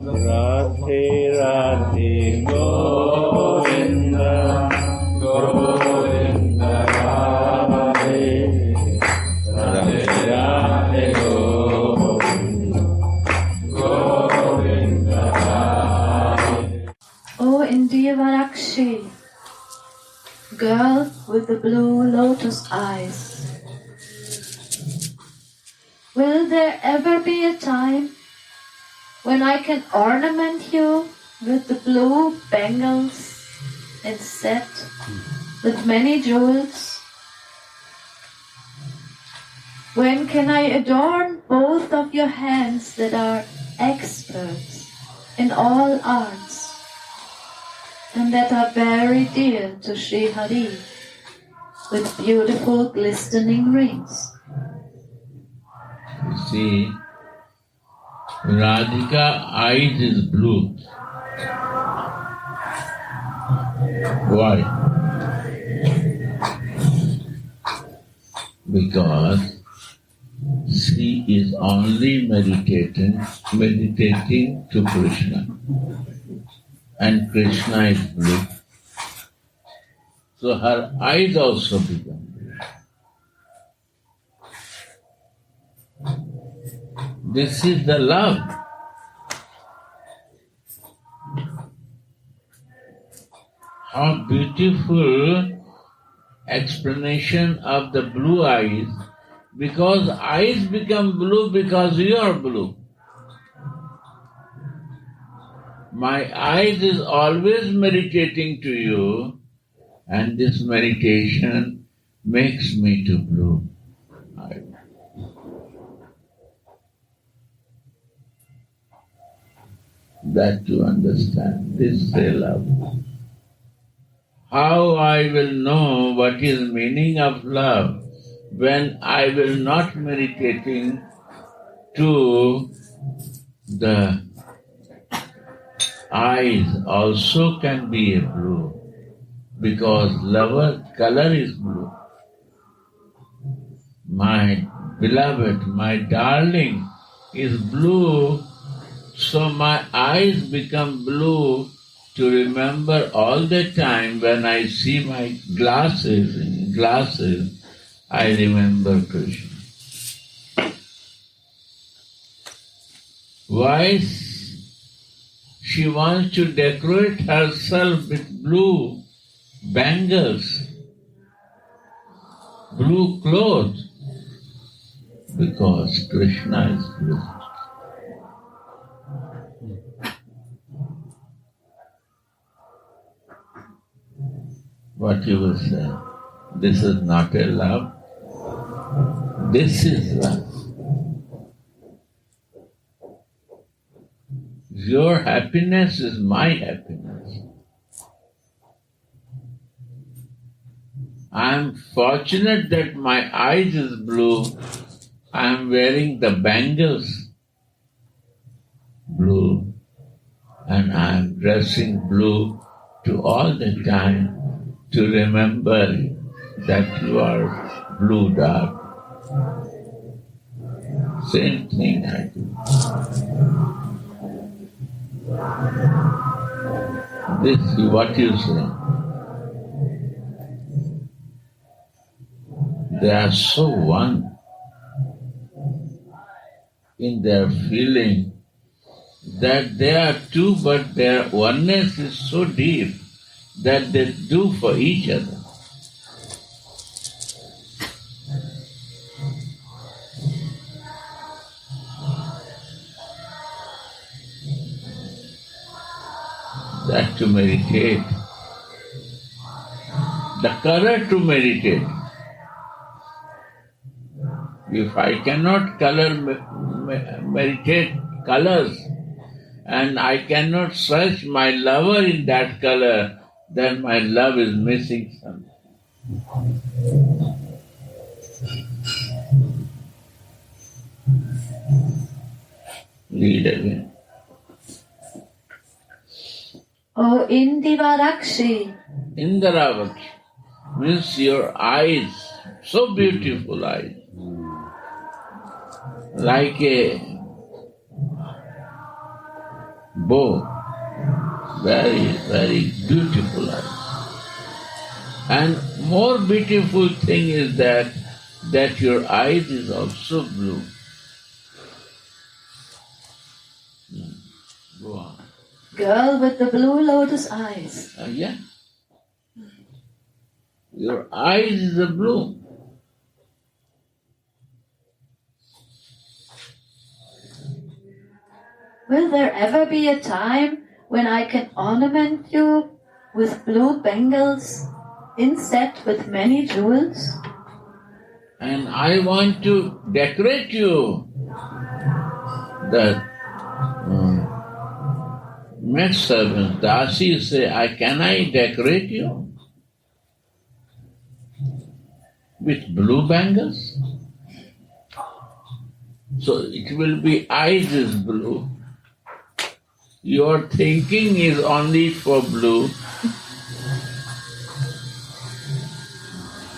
Radhe Radhe Govinda Govinda Radhe Radhe Radhe Govinda Govinda Radhe. Oh Indiavarakshi, girl with the blue lotus eyes, will there ever be a time when I can ornament you with the blue bangles and set with many jewels? When can I adorn both of your hands that are experts in all arts and that are very dear to Sri Hari with beautiful glistening rings? You see, Radhika eyes is blue. Why? Because she is only meditating to Krishna. And Krishna is blue. So her eyes also become blue. This is the love. How beautiful explanation of the blue eyes, because eyes become blue because you are blue. My eyes is always meditating to you, and this meditation makes me to blue. That to understand, this is love. How I will know what is meaning of love when I will not meditating to the eyes also can be a blue, because lover color is blue. My beloved, my darling is blue, so my eyes become blue to remember all the time when I see my glasses, I remember Krishna. Why she wants to decorate herself with blue bangles, blue clothes? Because Krishna is blue. What you will say? This is not a love. This is love. Your happiness is my happiness. I am fortunate that my eyes is blue. I am wearing the bangles blue, and I am dressing blue to all the time to remember that you are blue dark. Same thing I do. This is what you say. They are so one in their feeling that they are two, but their oneness is so deep that they do for each other. That to meditate, the courage to meditate. If I cannot meditate colors, and I cannot search my lover in that color, then my love is missing something. Read again. Oh Indivarakshi, Indaravakshi means your eyes, so beautiful eyes, like bow. Very, very beautiful eyes. And more beautiful thing is that your eyes is also blue. Go on. Girl with the blue lotus eyes. Yeah. Your eyes is a blue. Will there ever be a time when I can ornament you with blue bangles inset with many jewels? And I want to decorate you. The maid servant, Dasi say, can I decorate you with blue bangles? So it will be eyes is blue. Your thinking is only for blue.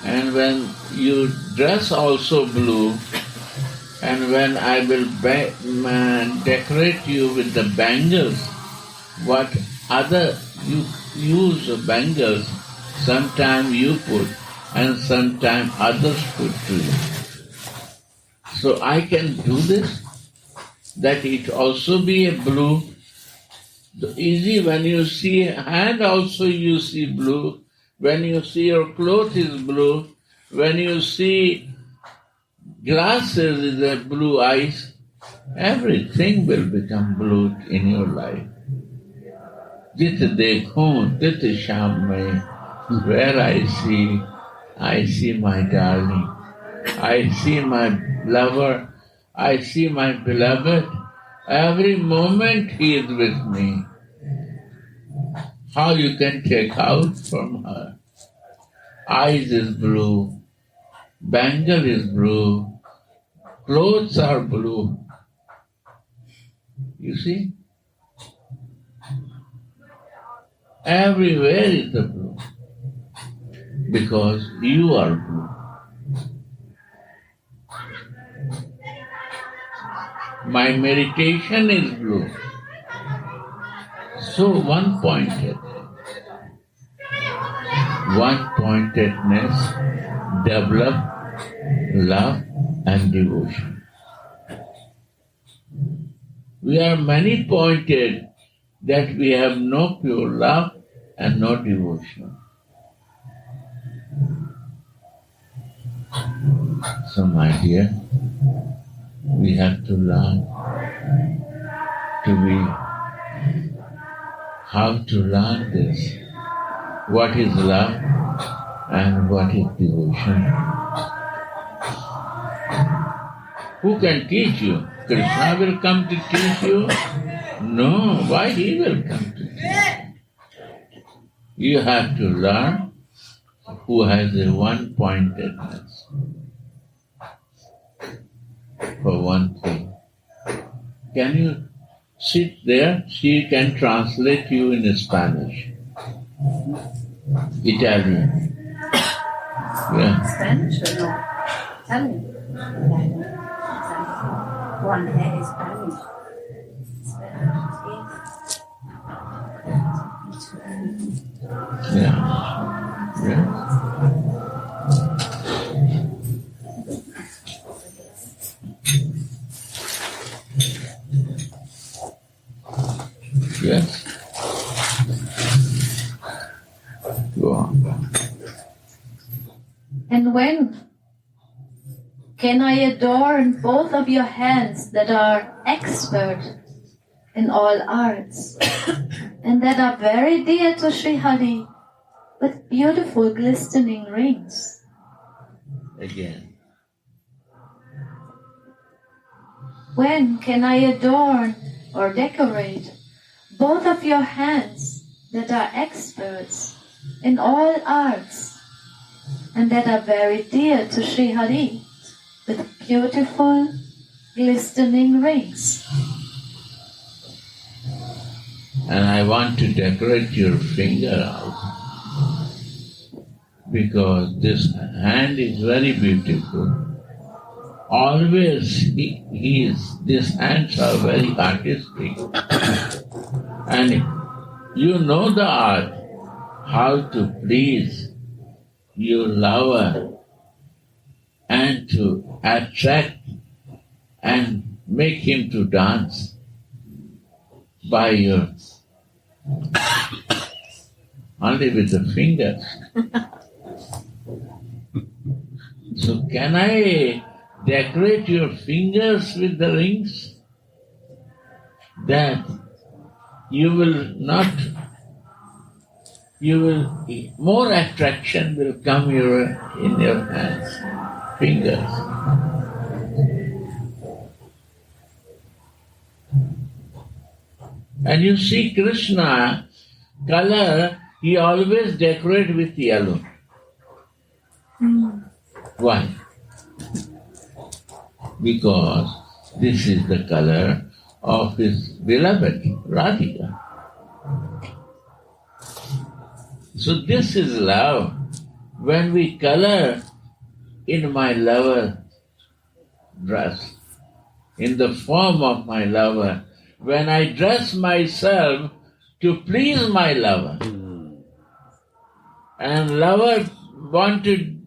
And when you dress also blue, and when I will decorate you with the bangles, what other you use bangles, sometime you put and sometime others put to you. So I can do this, that it also be a blue. Easy when you see hand also you see blue. When you see your clothes is blue. When you see glasses is a blue eyes. Everything will become blue in your life. Jit dekhun, tit sham mein, where I see my darling. I see my lover. I see my beloved. Every moment he is with me. How you can take out from her? Eyes is blue. Bangle is blue. Clothes are blue. You see? Everywhere is the blue. Because you are blue. My meditation is blue. So one-pointedness develop love and devotion. We are many-pointed that we have no pure love and no devotion. So my dear, we have to learn how to learn this. What is love and what is devotion? Who can teach you? Krishna will come to teach you? No, why he will come to teach you? You have to learn who has a one-pointedness. For one thing. Can you sit there? She can translate you in Spanish, Italian. Yeah. Spanish or no? Italian. One head is Spanish. Yeah. Yeah. Yes. Go on. And when can I adorn both of your hands that are expert in all arts and that are very dear to Sri Hari with beautiful glistening rings? Again. When can I adorn or decorate both of your hands that are experts in all arts and that are very dear to Sri Hari with beautiful glistening rings? And I want to decorate your finger also, because this hand is very beautiful. Always these hands are very artistic. And you know the art, how to please your lover and to attract and make him to dance by your only with the fingers. So can I decorate your fingers with the rings? That more attraction will come in your hands, fingers. And you see Krishna, color, he always decorate with yellow. Why? Because this is the color of his beloved, Radhika. So this is love. When we color in my lover dress, in the form of my lover, when I dress myself to please my lover, and lover want to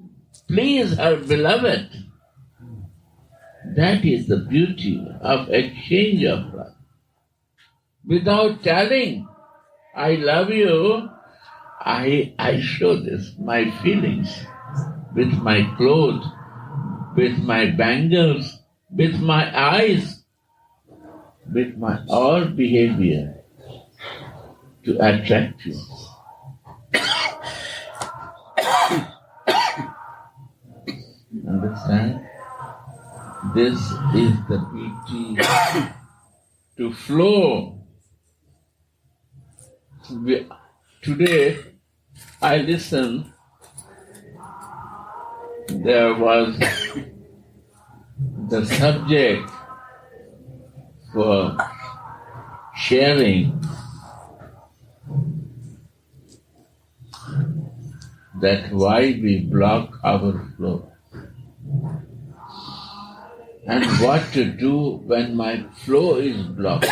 please her beloved, that is the beauty of exchange of love. Without telling, I love you, I show this, my feelings, with my clothes, with my bangles, with my eyes, with my all behavior to attract you. Understand? This is the beauty to flow. Today, I listened, there was the subject for sharing that why we block our flow and what to do when my flow is blocked.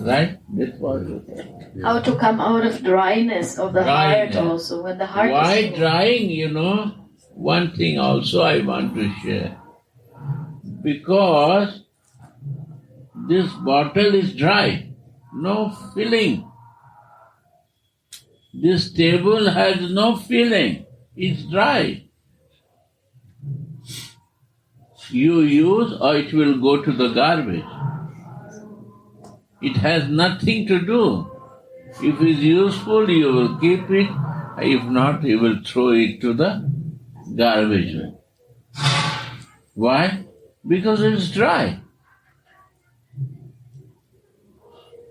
Right? This was it. How to come out of dryness of the heart also, when the heart why is full. drying, one thing also I want to share. Because this bottle is dry, no filling. This table has no filling, it's dry. You use or it will go to the garbage. It has nothing to do. If it is useful, you will keep it. If not, you will throw it to the garbage bin. Why? Because it is dry.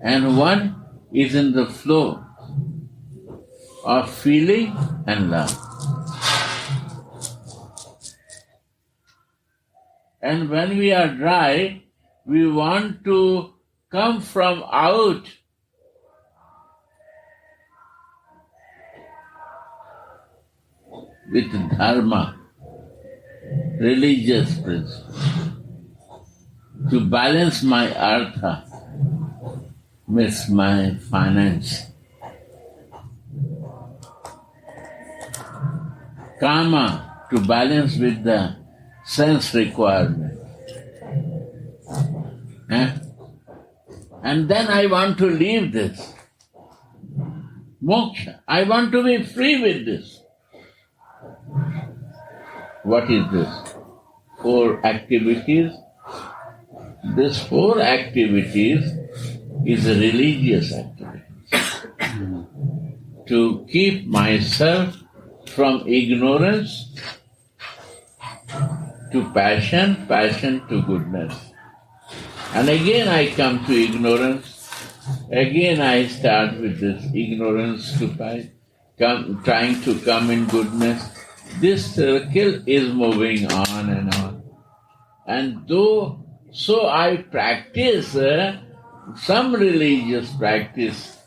And one is in the flow of feeling and love. And when we are dry, we want to come from out. With dharma, religious principle, to balance my artha, means my finance. Kama, to balance with the sense requirement. And then I want to leave this. Moksha. I want to be free with this. What is this? 4 activities. This 4 activities is a religious activity. To keep myself from ignorance to passion, passion to goodness. And again I come to ignorance. Again I start with this ignorance to trying to come in goodness. This circle is moving on and on. And so I practice some religious practice,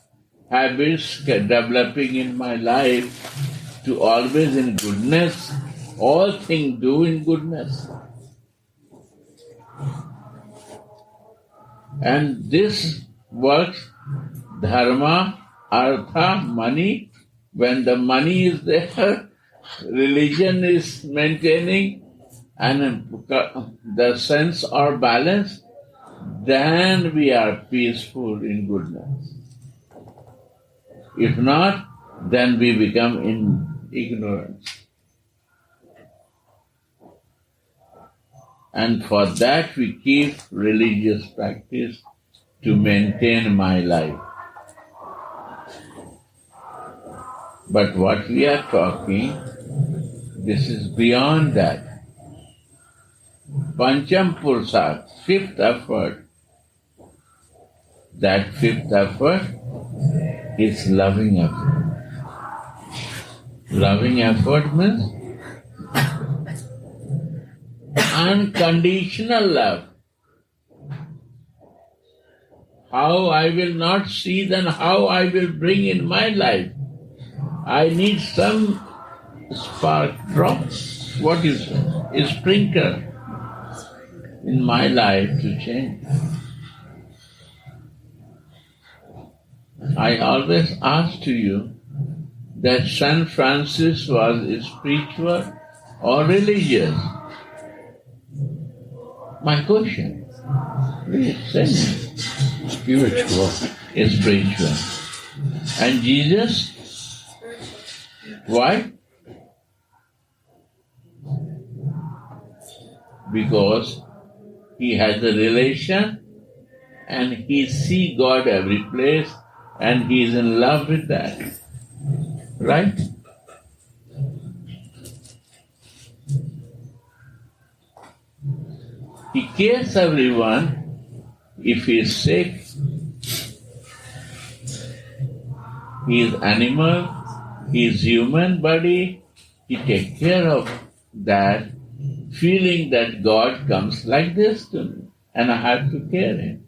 habits developing in my life to always in goodness, all things do in goodness. And this works dharma, artha, money. When the money is there, religion is maintaining and the sense or balance, then we are peaceful in goodness. If not, then we become in ignorance. And for that we keep religious practice to maintain my life. But what we are talking, this is beyond that. Pancham Purusha, fifth effort. That fifth effort is loving effort. Loving effort means unconditional love. How I will not see, then how I will bring in my life. I need some spark drop, what you say, a sprinkle in my life to change. I always ask to you that Saint Francis was spiritual or religious. My question, please say me. Spiritual. Is spiritual. And Jesus? Why? Because he has a relation and he sees God every place and he is in love with that. Right? He cares everyone. If he is sick, he is animal, he is human body, he takes care of that, feeling that God comes like this to me and I have to care him.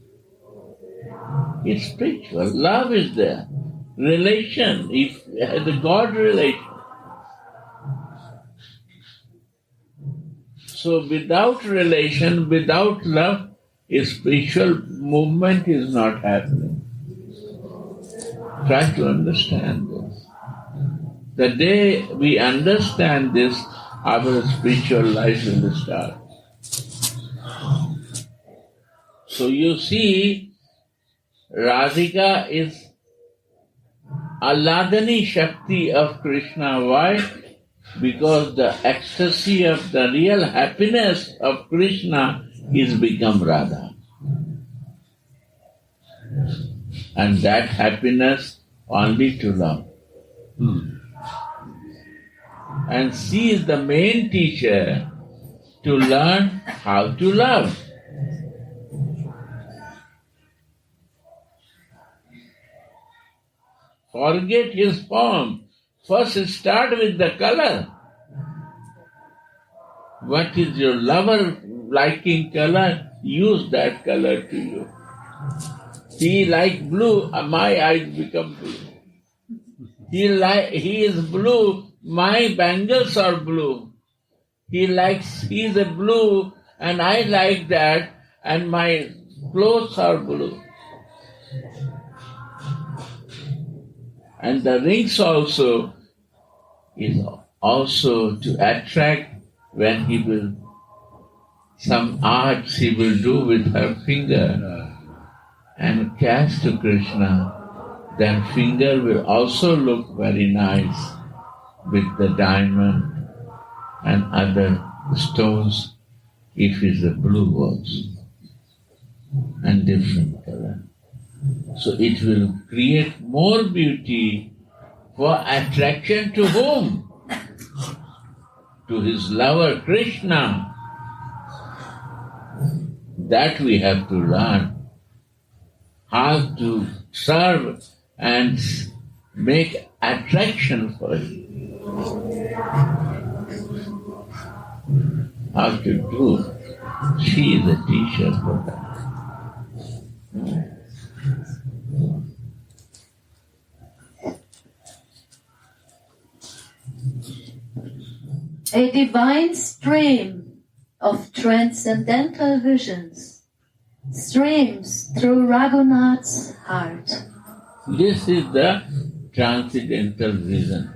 It's spiritual. Love is there. Relation, if the God relation. So without relation, without love, a spiritual movement is not happening. Try to understand this. The day we understand this, our spiritual life will start. So you see, Radhika is Alladani Shakti of Krishna. Why? Because the ecstasy of the real happiness of Krishna is become Radha. And that happiness only to love. And she is the main teacher to learn how to love. Forget his form. First start with the color. What is your lover liking color? Use that color to you. He like blue, my eyes become blue. He is blue, my bangles are blue. He is a blue and I like that and my clothes are blue. And the rings also is also to attract when he will, some arts he will do with her finger and cast to Krishna, then finger will also look very nice with the diamond and other stones if it's a blue also and different color. So it will create more beauty for attraction to whom? To his lover Krishna. That we have to learn. How to serve and make attraction for him. How to do. She is a teacher for that. A divine stream of transcendental visions streams through Raghunath's heart. This is the transcendental vision.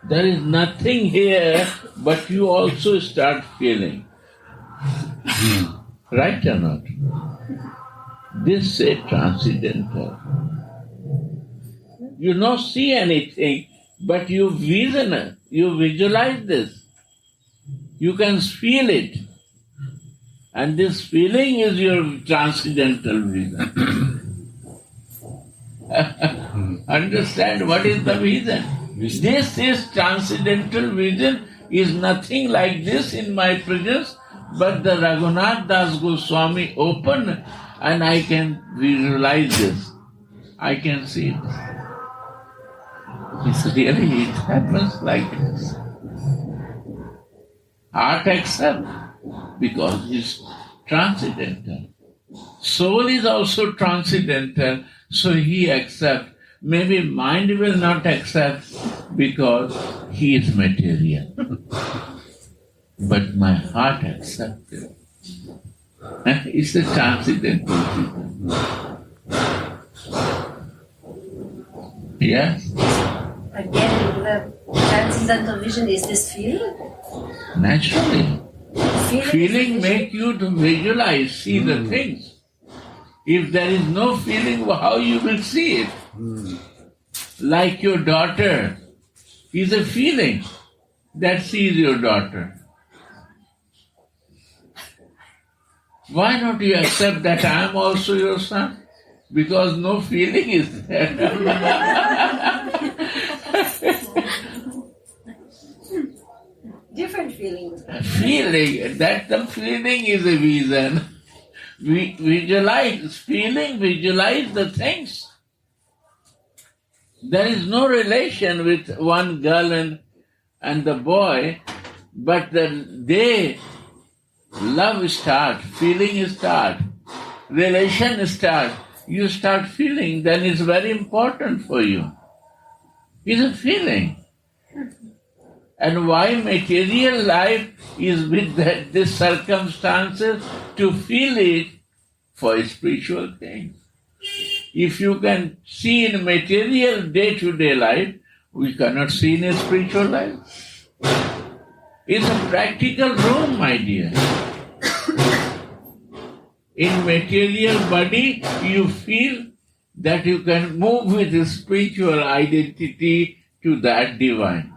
There is nothing here, but you also start feeling. Right or not? This is transcendental. You don't see anything, but you vision it. You visualize this. You can feel it. And this feeling is your transcendental vision. Understand what is the vision? This is transcendental vision, is nothing like this in my presence, but the Raghunath Das Goswami opened and I can visualize this. I can see it. It's really, it happens like this. Heart accepts because it's transcendental. Soul is also transcendental, so he accepts. Maybe mind will not accept because he is material. But my heart accepts it. It's a transcendental vision. Yes? Again, the transcendental vision is this feeling? Naturally. Feeling is make you to visualize, see the things. If there is no feeling, how you will see it? Like your daughter is a feeling that sees your daughter. Why not you accept that I am also your son? Because no feeling is there. different feelings. Feeling, that the feeling is a vision. We visualize, feeling, visualize the things. There is no relation with one girl and the boy, but the day love start, feeling start, relation start, you start feeling, then it's very important for you. It's a feeling. And why material life is with these circumstances? To feel it for spiritual things. If you can see in material day-to-day life, we cannot see in a spiritual life. It's a practical room, my dear. In material body, you feel that you can move with a spiritual identity to that divine.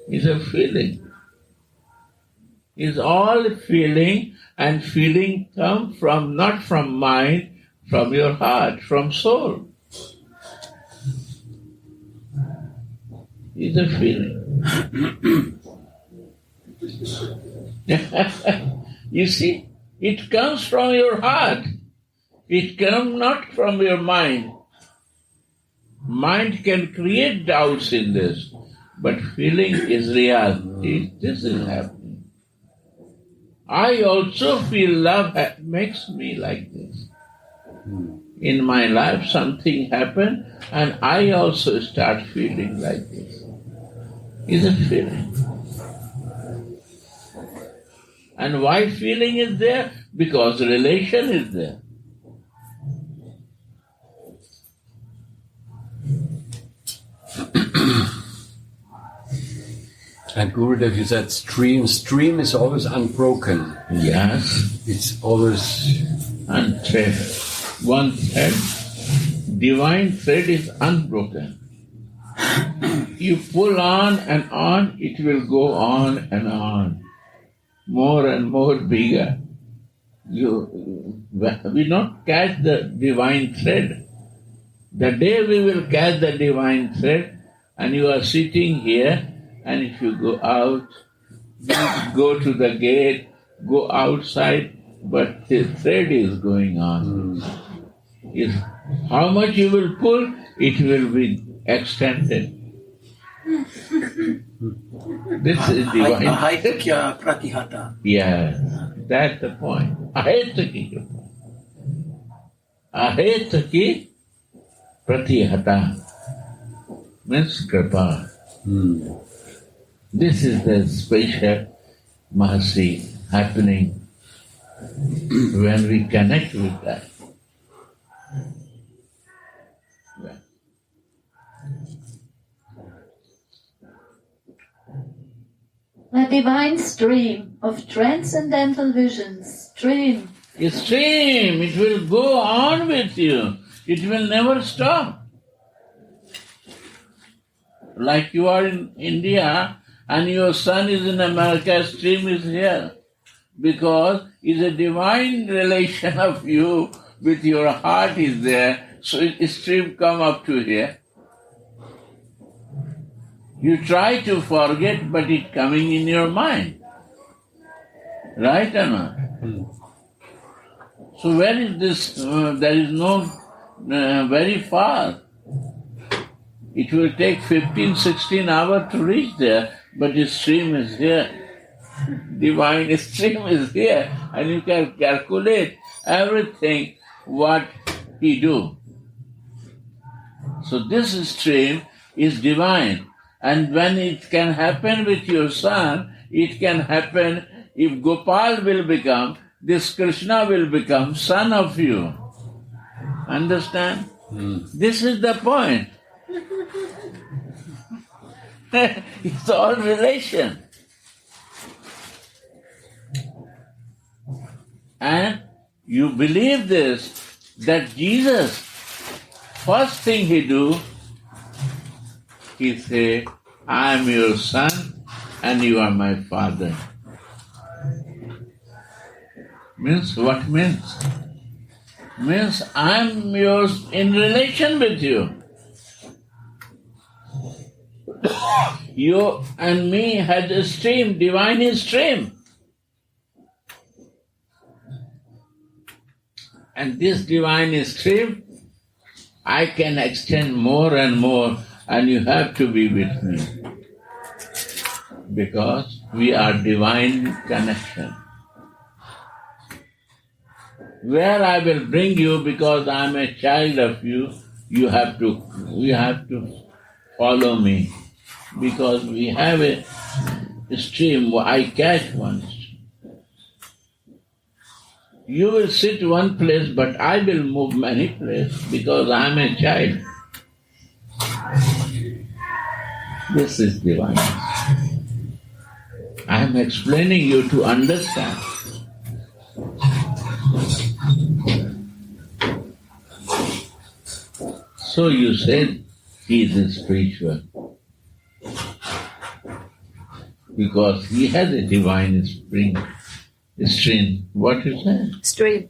It's a feeling. It's all feeling, and feeling comes from, not from mind, from your heart, from soul. It's a feeling. You see, it comes from your heart. It comes not from your mind. Mind can create doubts in this, but feeling is reality. This is happening. I also feel love makes me like this. In my life something happened and I also start feeling like this. It's a feeling. And why feeling is there? Because relation is there. And Gurudev, you said stream. Stream is always unbroken. Yes. It's always unthread. One thread. Divine thread is unbroken. You pull on, it will go on and on. More and more bigger. We not catch the divine thread. The day we will catch the divine thread, and you are sitting here, and if you go out, go to the gate, go outside, but the thread is going on. If how much you will pull, it will be extended. This is divine. Ahetakya pratihata. Yeah, that's the point. Ahetaki. Ahetaki pratihata means kripa. This is the special mercy happening when we connect with that. The divine stream of transcendental vision, stream. A stream, it will go on with you. It will never stop. Like you are in India and your son is in America, stream is here. Because it's a divine relation of you with your heart is there, so a stream come up to here. You try to forget, but it's coming in your mind. Right or not? So where is this? There is no very far. It will take 15, 16 hours to reach there, but the stream is here. Divine stream is here, and you can calculate everything what he do. So this stream is divine. And when it can happen with your son, it can happen if Gopal will become, this Krishna will become son of you. Understand? This is the point. It's all relation. And you believe this, that Jesus, first thing he do, he say, I am your son and you are my father. Means what means? Means I am yours in relation with you. You and me had a stream, divine stream. And this divine stream, I can extend more and more, and you have to be with me. Because we are divine connection. Where I will bring you, because I am a child of you, you have to follow me. Because we have a stream, I catch once. You will sit one place, but I will move many places because I am a child. This is divine. I am explaining you to understand. So you said he is spiritual. Because he has a divine stream. What is that? Stream.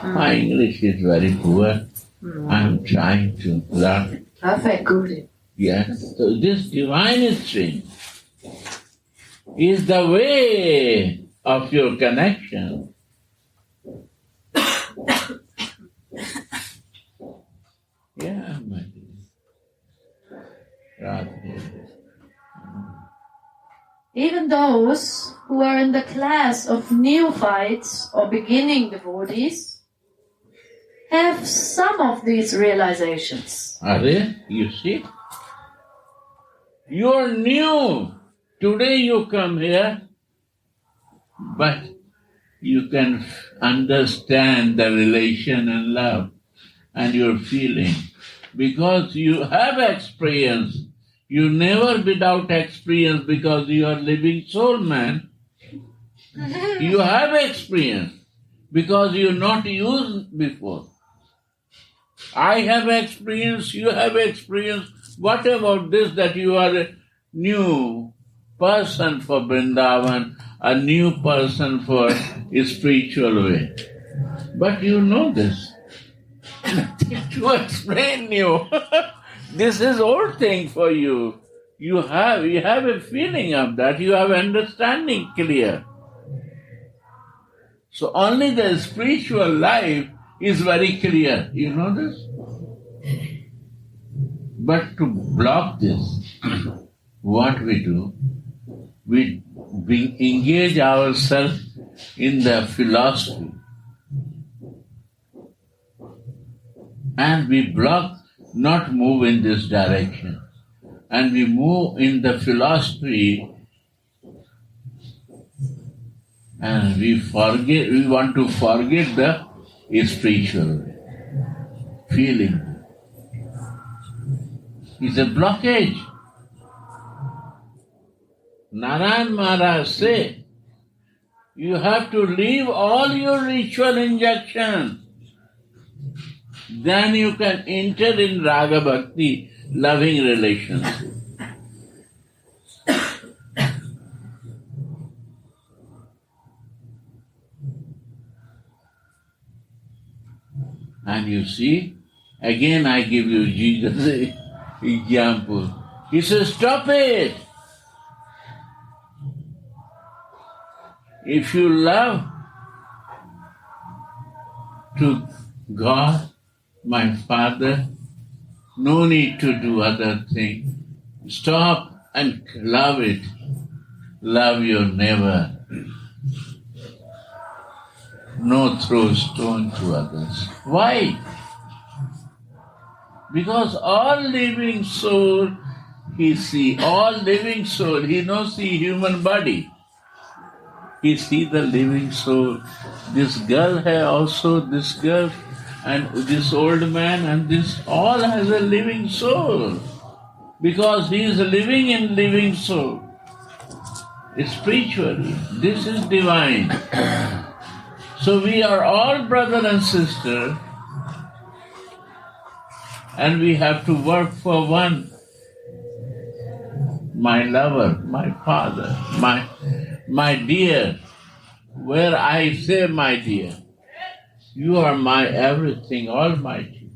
My English is very poor. I am trying to learn. Perfect. Good. Yes. So this divine stream is the way of your connection. Yeah, my dear. Radhe. Even those who are in the class of neophytes or beginning devotees have some of these realizations. Are they? You see? You are new. Today you come here, but you can understand the relation and love and your feeling. Because you have experience. You never without experience because you are living soul man. You have experience because you not used before. I have experience, you have experience. What about this that you are a new person for Vrindavan, a new person for a spiritual way? But you know this. Nothing to explain you. This is old thing for you. You have a feeling of that. You have understanding clear. So only the spiritual life is very clear. You know this? But to block this, what we do, we engage ourselves in the philosophy. And we block, not move in this direction. And we move in the philosophy And we want to forget the spiritual feeling. It's a blockage. Narayan Maharaj say, you have to leave all your ritual injunction. Then you can enter in Raga Bhakti, loving relationship. And you see, again I give you Jesus' example. He says, stop it. If you love to God, my Father, no need to do other thing. Stop and love it. Love your neighbor. No throw stone to others. Why? Because all living soul he see, all living soul, he no see human body. He see the living soul. This girl has also this girl, and this old man, and this all has a living soul. Because he is living in living soul. Spiritually, this is divine. So we are all brother and sister, and we have to work for one. My lover, my father, my dear, where I say my dear, you are my everything, almighty.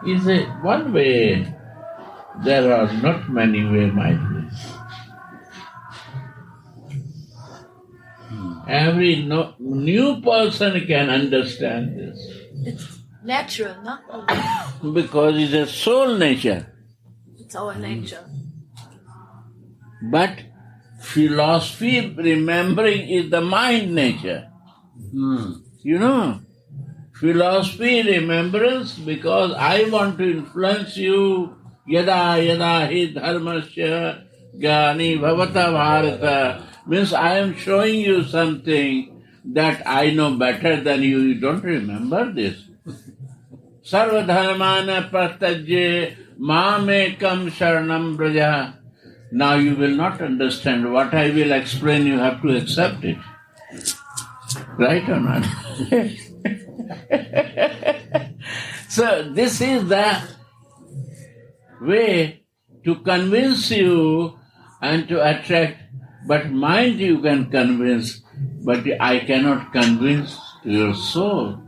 Is it one way? There are not many ways, my dear. Every new person can understand this. It's natural, no? Because it's a soul nature. It's our nature. But philosophy, remembering, is the mind nature. You know, philosophy, remembrance, because I want to influence you. Yada yada hi dharmasya gani bhavata bharata. Means I am showing you something that I know better than you. You don't remember this. Sarva dharmana prastajye mamekam sharanam braja. Now you will not understand what I will explain. You have to accept it. Right or not? So this is the way to convince you and to attract. But mind you can convince, but I cannot convince your soul.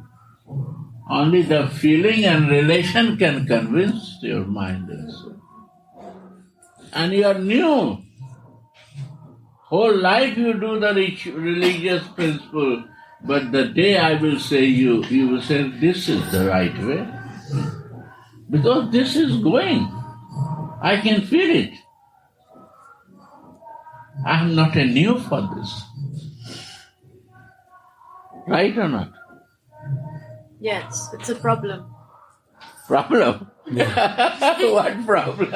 Only the feeling and relation can convince your mind and soul. And you are new. Whole life you do the religious principle, but the day I will say you will say this is the right way. Because this is going. I can feel it. I am not a new for this. Right or not? Yes, it's a problem. Problem? What problem?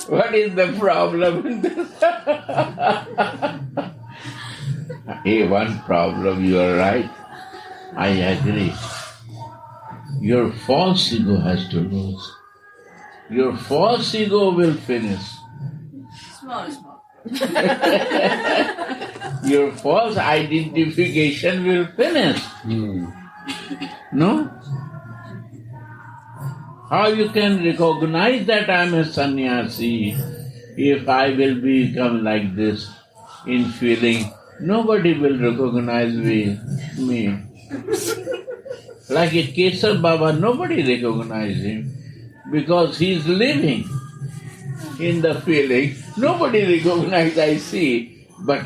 What is the problem in this? Hey, one problem, you are right. I agree. Your false ego has to lose. Your false ego will finish. Small. Your false identification will finish. No? How you can recognize that I am a sannyasi if I will become like this in feeling? Nobody will recognize me. Like a Kesar Baba, nobody recognizes him because he is living in the feeling. Nobody recognizes, I see. But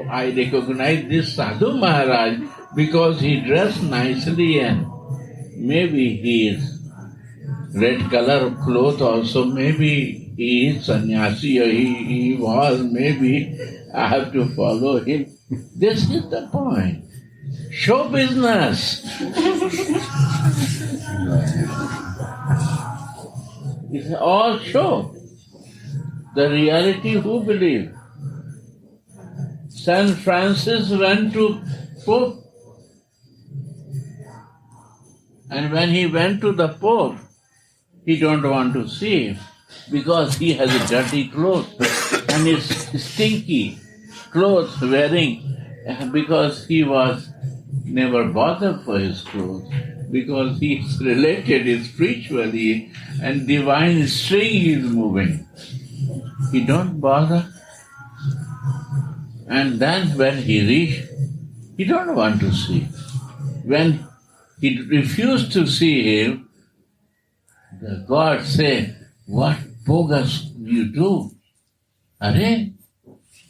I recognize this Sadhu Maharaj because he dressed nicely and maybe he is red color of cloth also, maybe he is sannyasi or he was, maybe I have to follow him. This is the point. Show business. It's all show. The reality who believed? Saint Francis went to Pope. And when he went to the Pope, he don't want to see him because he has a dirty clothes and his stinky clothes wearing because he was never bothered for his clothes because he is related spiritually and divine string is moving. He don't bother. And then when he reached, he don't want to see. When he refused to see him, the God said, what bogus you do? Are he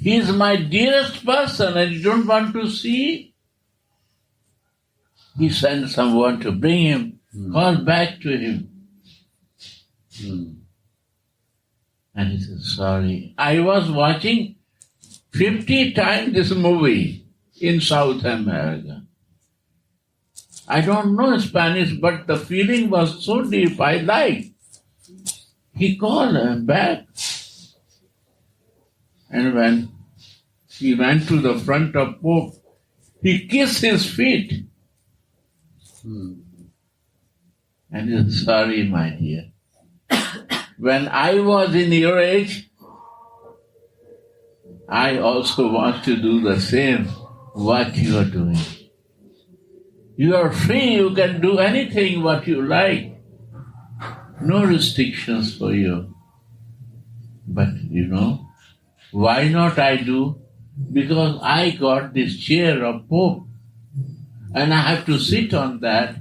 is my dearest person and you don't want to see? He sent someone to bring him, call back to him. And he said, sorry, I was watching 50 times this movie in South America. I don't know Spanish, but the feeling was so deep, I liked. He called him back. And when he went to the front of Pope, he kissed his feet. And he said, sorry, my dear. When I was in your age, I also want to do the same what you are doing. You are free, you can do anything what you like. No restrictions for you. But why not I do? Because I got this chair of Pope and I have to sit on that.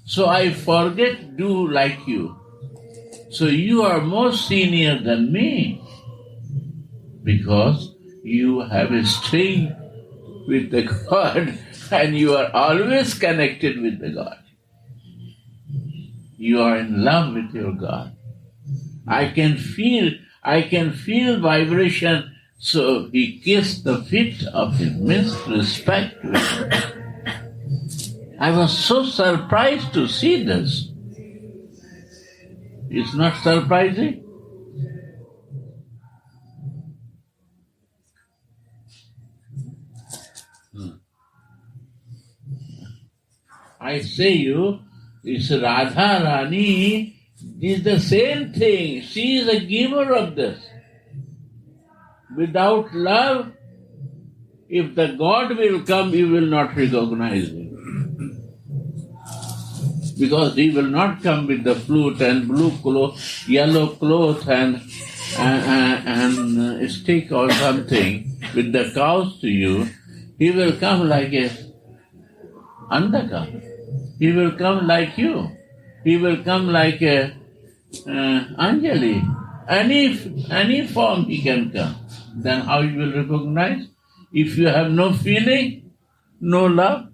So I forget do like you. So you are more senior than me because you have a string with the God and you are always connected with the God. You are in love with your God. I can feel vibration. So he kissed the feet of him, means respect to him. I was so surprised to see this. It's not surprising? I say you, it's Radha Rani is the same thing. She is a giver of this. Without love, if the God will come, you will not recognize him. Because he will not come with the flute and blue cloth, yellow cloth and stick or something with the cows to you. He will come like a undercover. He will come like you. He will come like a Anjali. Any form he can come. Then how you will recognize? If you have no feeling, no love,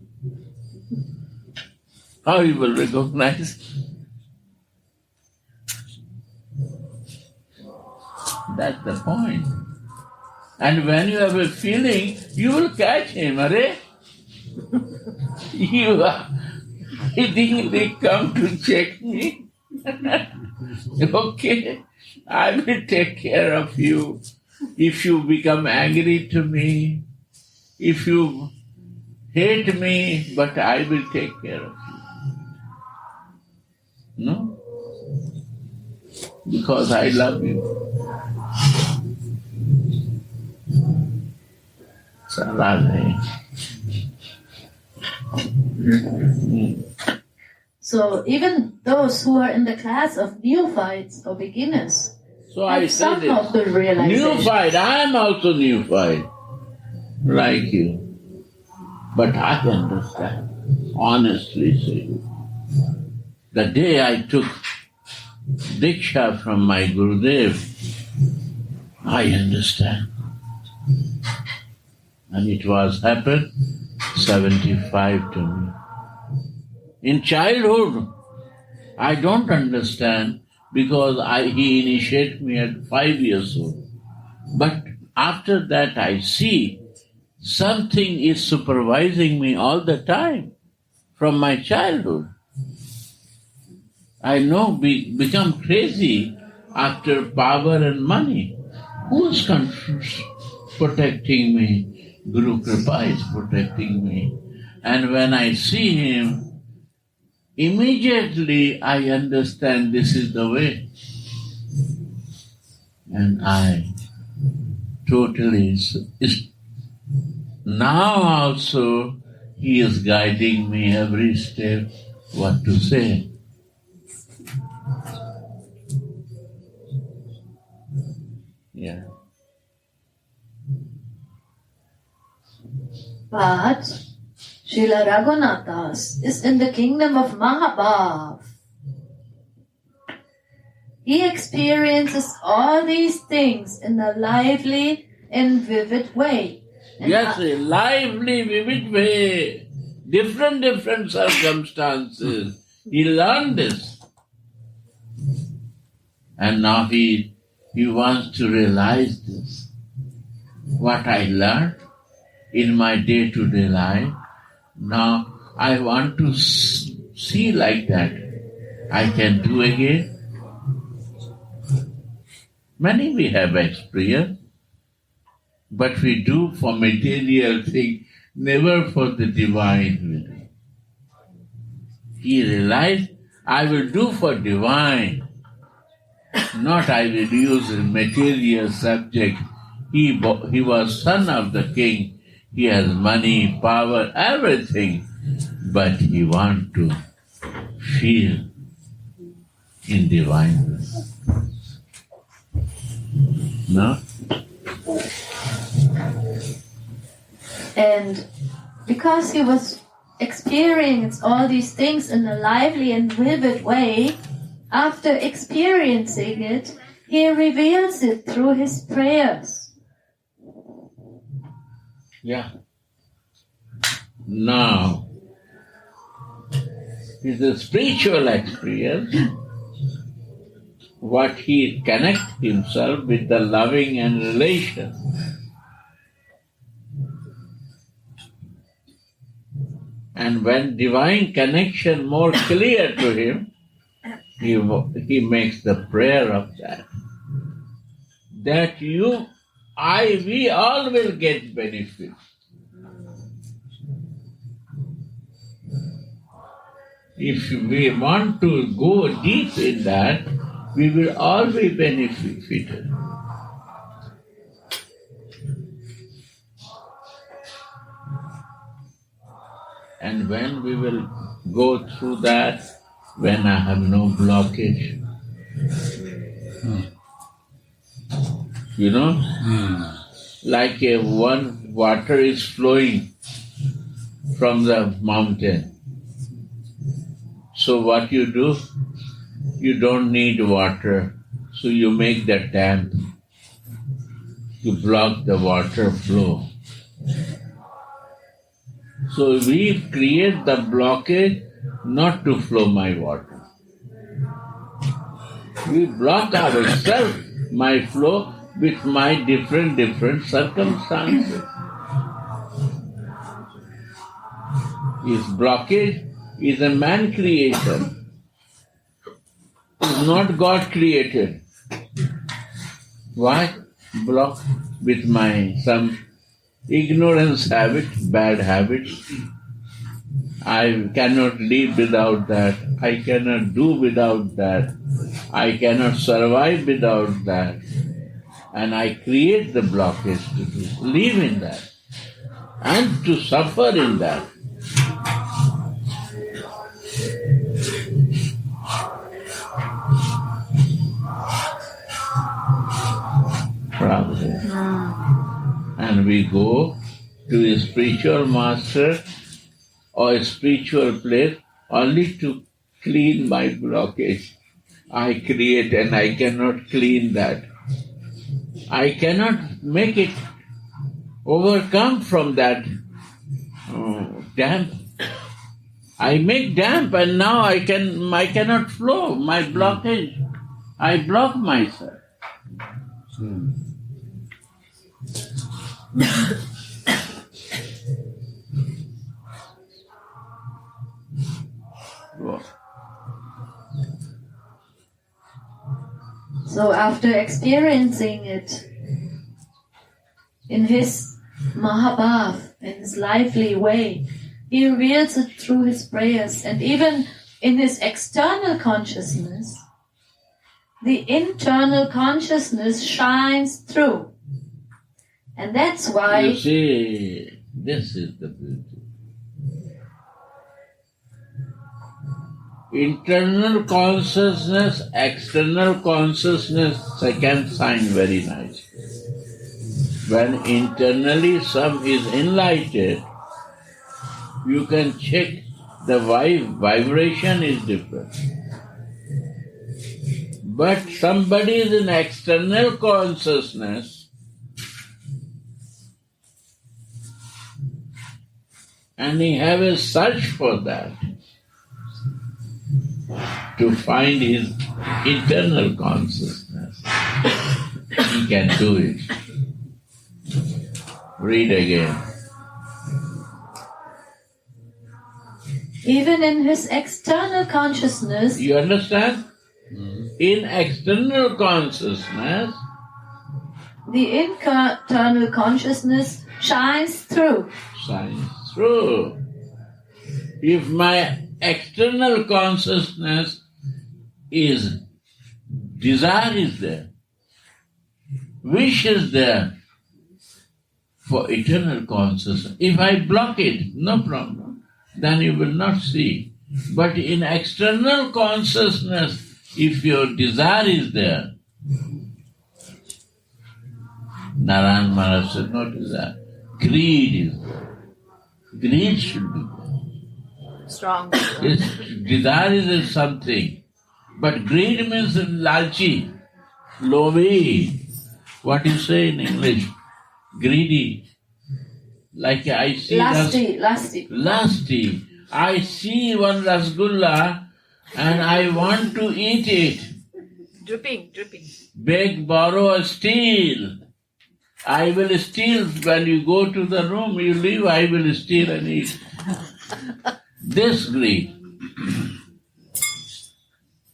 how you will recognize? That's the point. And when you have a feeling, you will catch him, Are? You are thinking they come to check me. Okay, I will take care of you. If you become angry to me, if you hate me, but I will take care of you. No? Because I love you. So even those who are in the class of neophytes or beginners So have I say some this. of the realization. Neophyte, I am also neophyte, like you. But I understand, honestly say. The day I took Diksha from my Gurudev, I understand. And it was happened 75 to me. In childhood, I don't understand because he initiated me at 5 years old. But after that I see something is supervising me all the time from my childhood. I know become crazy after power and money. Who's protecting me? Guru Kripa is protecting me. And when I see him, immediately I understand this is the way. And I totally, now also he is guiding me every step what to say. Yeah. But Srila Raghunathas is in the kingdom of Mahabhav. He experiences all these things in a lively and vivid way. And Yes, a lively, vivid way. Different circumstances. He learned this. And now he wants to realize this. What I learned in my day-to-day life, now I want to see like that. I can do again. Many we have experience, but we do for material thing, never for the divine will. He realized, I will do for divine, not I will use a material subject. He was son of the king. He has money, power, everything, but he wants to feel in divine will. No? And because he was experiencing all these things in a lively and vivid way, after experiencing it, he reveals it through his prayers. Yeah. Now, it's a spiritual experience, what he connects himself with the loving and relation. And when divine connection more clear to him, he makes the prayer of that. That we all will get benefit. If we want to go deep in that, we will all be benefited. And when we will go through that, when I have no blockage, you know, like one water is flowing from the mountain. So what you do, you don't need water, so you make the dam to block the water flow. So we create the blockage not to flow my water. We block ourselves, my flow, with my different circumstances. His blockage is a man creation. Is not God created. Why? Block with my some ignorance habit, bad habit. I cannot live without that. I cannot do without that. I cannot survive without that. And I create the blockage to live in that and to suffer in that. And we go to a spiritual master or a spiritual place only to clean my blockage. I create and I cannot clean that. I cannot make it overcome from that damp. I make damp and now I cannot flow. My blockage, I block myself. So after experiencing it, in His Mahabhav, in His lively way. He reveals it through His prayers, and even in His external consciousness, the internal consciousness shines through. And that's why... You see, this is the beauty. Internal consciousness, external consciousness, second sign very nice. When internally some is enlightened, you can check the vibration is different. But somebody is in external consciousness and he have a search for that to find his internal consciousness. He can do it. Read again. Even in his external consciousness... You understand? In external consciousness, the internal consciousness shines through. shines through. If my external consciousness is, desire is there, wish is there for eternal consciousness. If I block it, no problem, then you will not see. But in external consciousness, if your desire is there, Narayan Maharaj said, no desire, greed is there. Greed should be there. Strong. Desire is something, but greed means lalchi, lovi. What you say in English? Greedy. Like I see lusty. I see one rasgulla and I want to eat it. Dripping. Beg, borrow, or steal. I will steal. When you go to the room, you leave, I will steal and eat. This greed.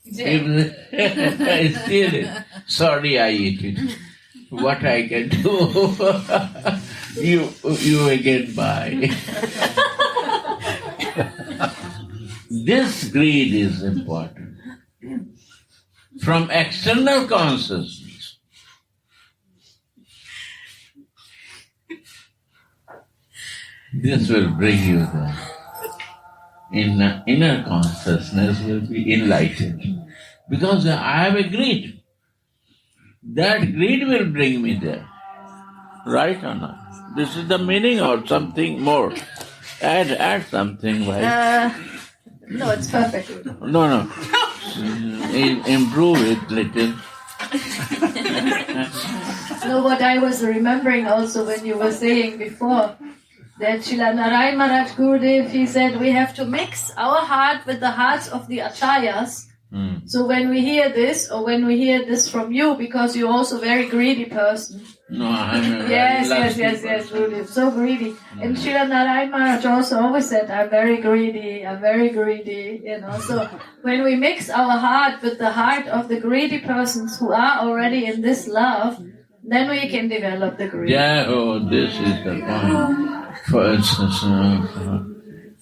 If I steal it, sorry, I eat it. What I can do, you again buy. This greed is important. From external consciousness. This will bring you there. Inner consciousness will be enlightened. Because I have a greed. That greed will bring me there. Right or not? This is the meaning or something more. Add something, right? No, it's perfect. No. Improve it little. No, what I was remembering also when you were saying before, that Srila Narayan Maharaj Gurudev, he said we have to mix our heart with the hearts of the acharyas. So when we hear this, or when we hear this from you, because you're also a very greedy person. No, I'm a Yes, Gurudev, so greedy. And Srila Narayan Maharaj also always said, I'm very greedy, So when we mix our heart with the heart of the greedy persons who are already in this love, then we can develop the greed. Yeah, this is the point. For instance,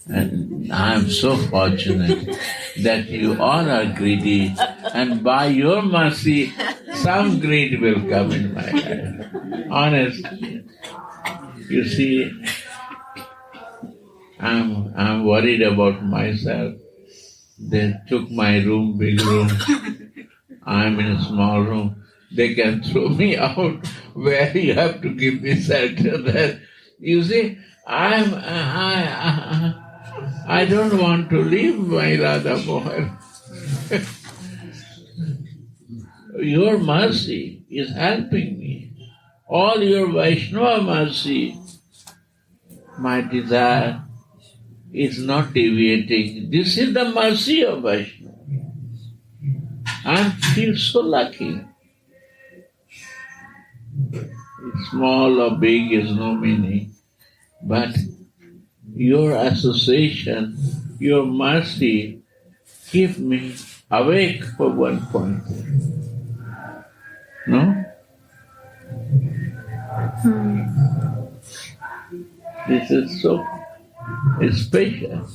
and I'm so fortunate that you all are greedy, and by your mercy, some greed will come in my life. Honestly, you see, I'm worried about myself. They took my room, big room. I'm in a small room. They can throw me out. Where you have to give me shelter. There, you see, I don't want to leave my Radha Mohan. Your mercy is helping me. All your Vaishnava mercy, my desire is not deviating. This is the mercy of Vaishnava. I feel so lucky. Small or big is no meaning. But your association, your mercy, keep me awake for one point. No? This is so special.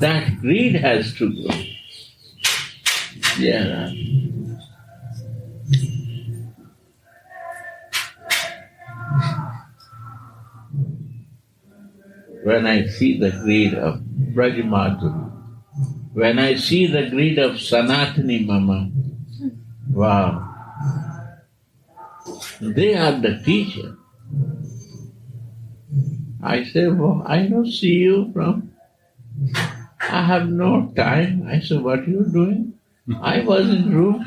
That greed has to go. Yeah. When I see the greed of Brajamadhuri, when I see the greed of Sanatani Mama, wow, they are the teacher. I say, well, I don't see you from, I have no time. I said, what are you doing? I was in room.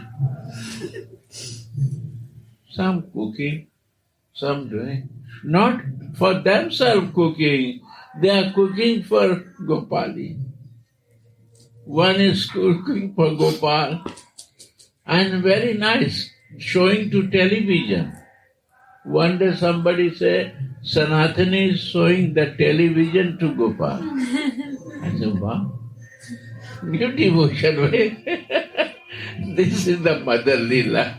Some cooking, some doing. Not for themselves cooking, they are cooking for Gopali. One is cooking for Gopal and very nice, showing to television. One day somebody said, Sanatani is showing the television to Gopal. I said, wow, new devotion way. This is the mother Leela.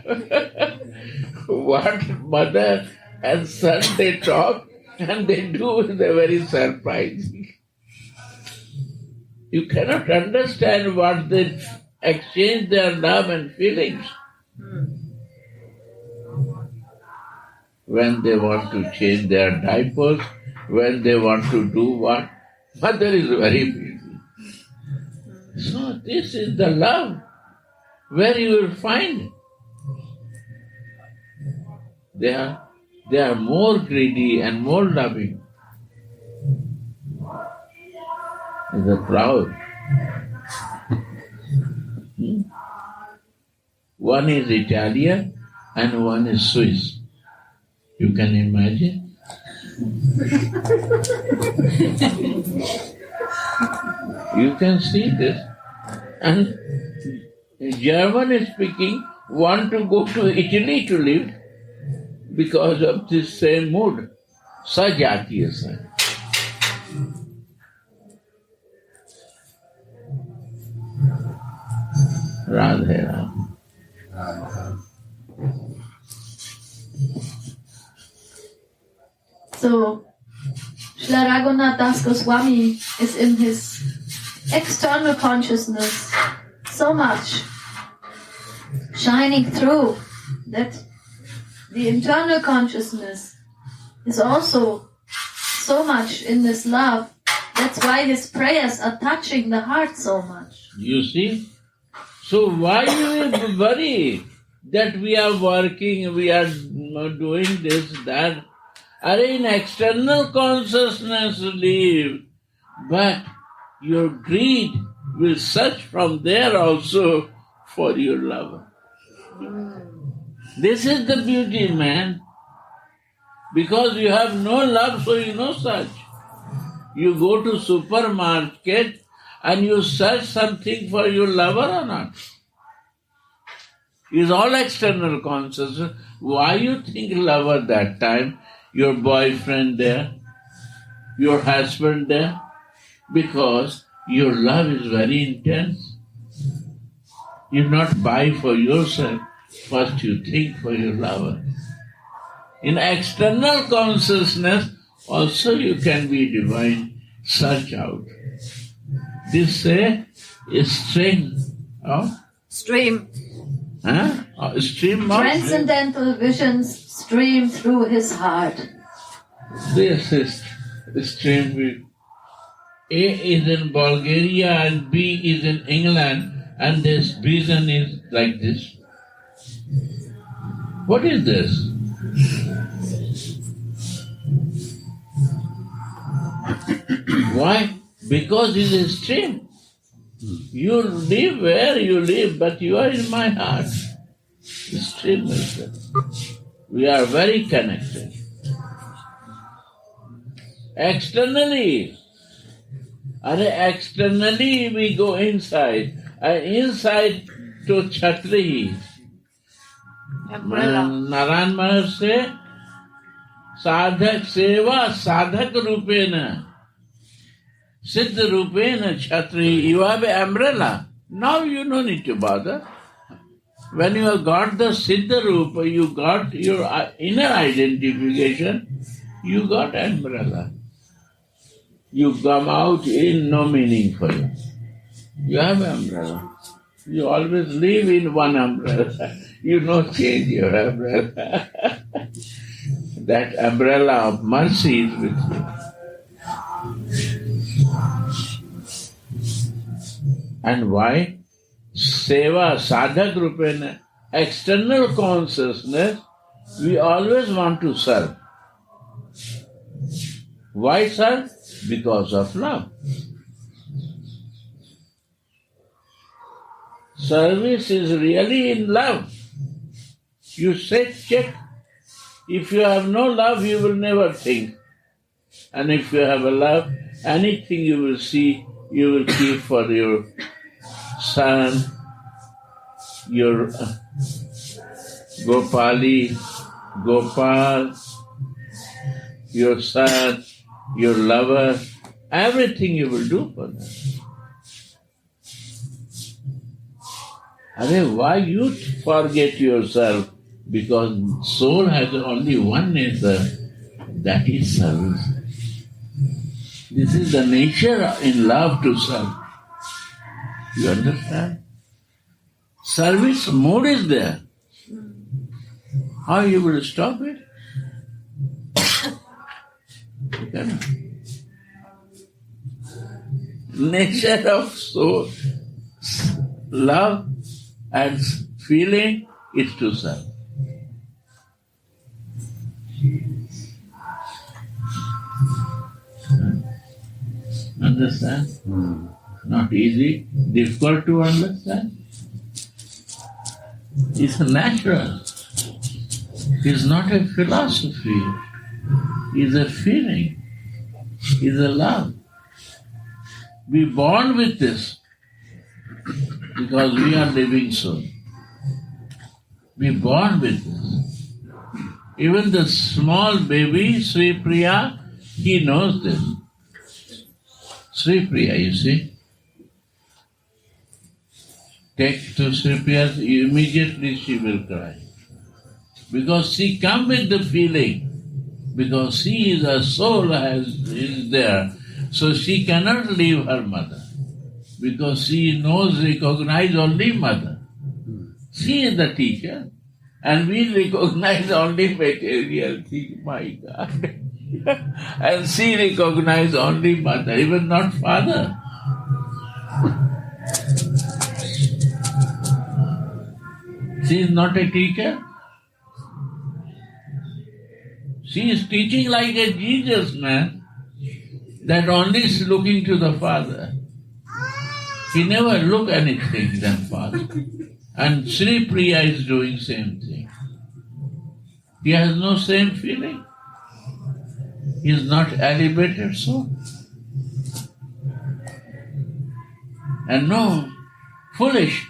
What mother and son they talk and they do, they're very surprising. You cannot understand what they exchange their love and feelings. When they want to change their diapers, when they want to do what, mother is very busy. So this is the love where you will find. They are more greedy and more loving. They are proud. One is Italian and one is Swiss. You can imagine? You can see this. And German is speaking, want to go to Italy to live because of this same mood. Sajatiya San. Radhe Radhe. So, Srila Raghunath Das Goswami is in his external consciousness so much shining through that the internal consciousness is also so much in this love. That's why his prayers are touching the heart so much. You see? So why you worry that we are working, we are doing this, that? Are in external consciousness live, but your greed will search from there also for your lover. This is the beauty, man. Because you have no love, so you no search. You go to supermarket and you search something for your lover or not. It's all external consciousness. Why you think lover that time? Your boyfriend there, your husband there, because your love is very intense. You not buy for yourself, first you think for your lover. In external consciousness, also you can be divine, search out. This say is string of Stream. Stream of Transcendental visions stream through his heart. This is stream. A is in Bulgaria and B is in England, and this vision is like this. What is this? Why? Because it is a stream. You live where you live, but you are in my heart. The stream is there. We are very connected. Externally, we go inside, and inside to Chhatri. Umbrella. Narayan Maharaj say, Sadhak Seva Sadhak Rupena Siddha Rupena Chhatri. You have an umbrella. Now you don't need to bother. When you have got the Siddha Rupa, you got your inner identification, you got umbrella. You come out in no meaning for you. You have umbrella. You always live in one umbrella. You don't change your umbrella. That umbrella of mercy is with you. And why? Seva, sadhak rupena, external consciousness, we always want to serve. Why serve? Because of love. Service is really in love. You say, check. If you have no love, you will never think. And if you have a love, anything you will see, you will keep for your son, your Gopali, Gopal, your son, your lover, everything you will do for them. Why you forget yourself? Because soul has only one nature, that is service. This is the nature in love to serve. You understand? Service mode is there. How you will stop it? You cannot. Nature of soul, love and feeling is to serve. Understand? Not easy, difficult to understand. It's natural. It's not a philosophy. It's a feeling. It's a love. We born with this because we are living soul. We born with this. Even the small baby, Sri Priya, he knows this. Sri Priya, you see. Take to Sri Priya, immediately she will cry. Because she comes with the feeling. Because she is a soul is there. So she cannot leave her mother. Because she recognize only mother. She is the teacher. And we recognize only material things, my God. And she recognizes only mother, even not father. She is not a teacher. She is teaching like a Jesus man that only is looking to the Father. He never look anything than Father. And Sri Priya is doing same thing. He has no same feeling. He is not elevated soul. And no foolish,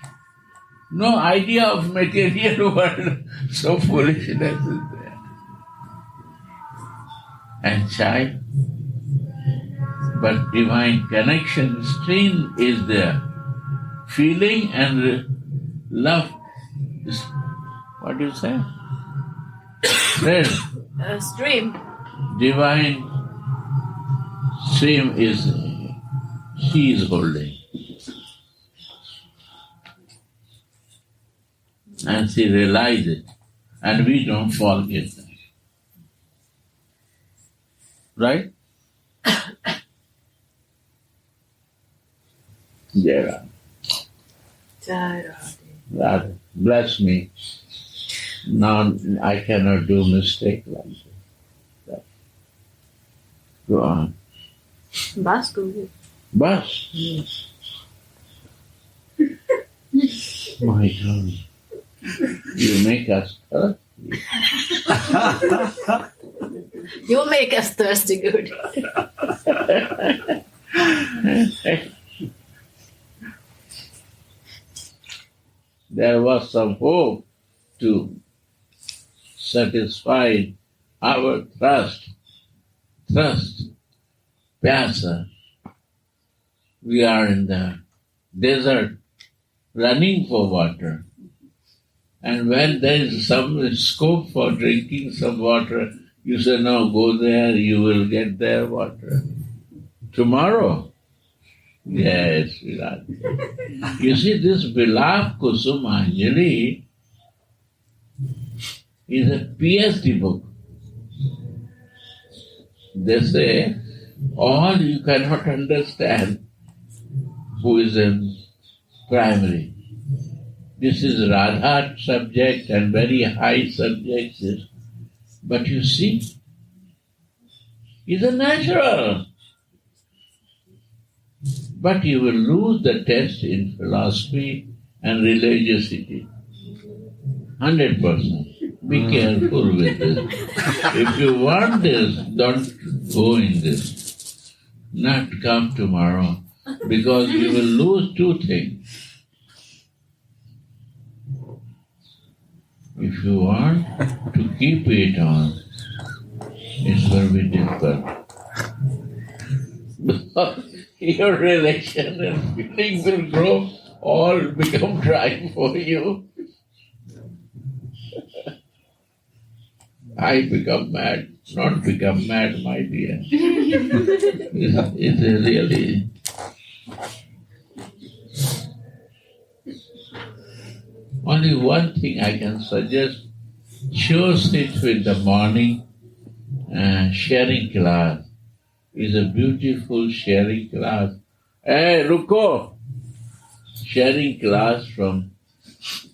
no idea of material world. So foolishness is there. And child, but divine connection stream is there. Feeling and love. What do you say? There. Stream. Divine stream is, she is holding. And she realizes it. And we don't forget that. Right? Jai Radhe. Bless me. Now I cannot do mistake like that. Go on. Bas Guru. Bus. My God. You make us thirsty. You make us thirsty, good. There was some hope to satisfy our thirst, pyasa. We are in the desert running for water. And when there is some scope for drinking some water, you say, no, go there, you will get their water. Tomorrow? Yes, Virat. You see, this Vilapa Kusumanjali is a PhD book. They say, all you cannot understand who is in primary. This is Radha subject and very high subjects. But you see, it's a natural. But you will lose the test in philosophy and religiosity. 100%. Be careful with this. If you want this, don't go in this. Not come tomorrow, because you will lose two things. If you want to keep it on, it's going to be difficult. Your relation and feeling will grow, all become dry for you. I become mad, not become mad, my dear. It's really... Only one thing I can suggest, choose it in the morning, sharing class. Is a beautiful sharing class. Hey, Ruko! Sharing class from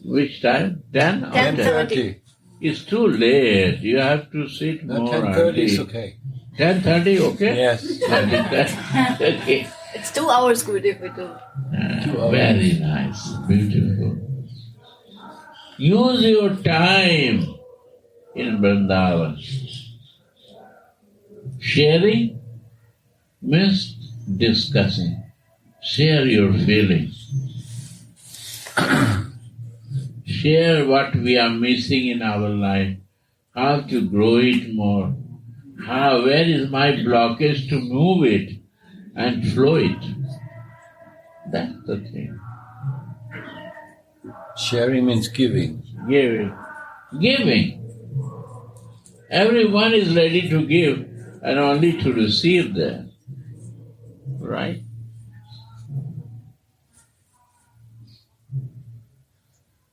which time? 10 or 10:30. It's too late. You have to sit No, more 10:30 early. is okay. 10:30, okay? Yes. Okay. It's 2 hours good if we do. 2 hours. Very nice, beautiful. Use your time in Vrindavan. Sharing means discussing. Share your feelings. Share what we are missing in our life, how to grow it more, where is my blockage to move it and flow it. That's the thing. Sharing means giving. Giving. Everyone is ready to give and only to receive there. Right?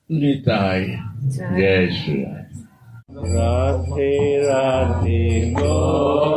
Nitai. Jai Shri Ram. Radhe Radhe Go.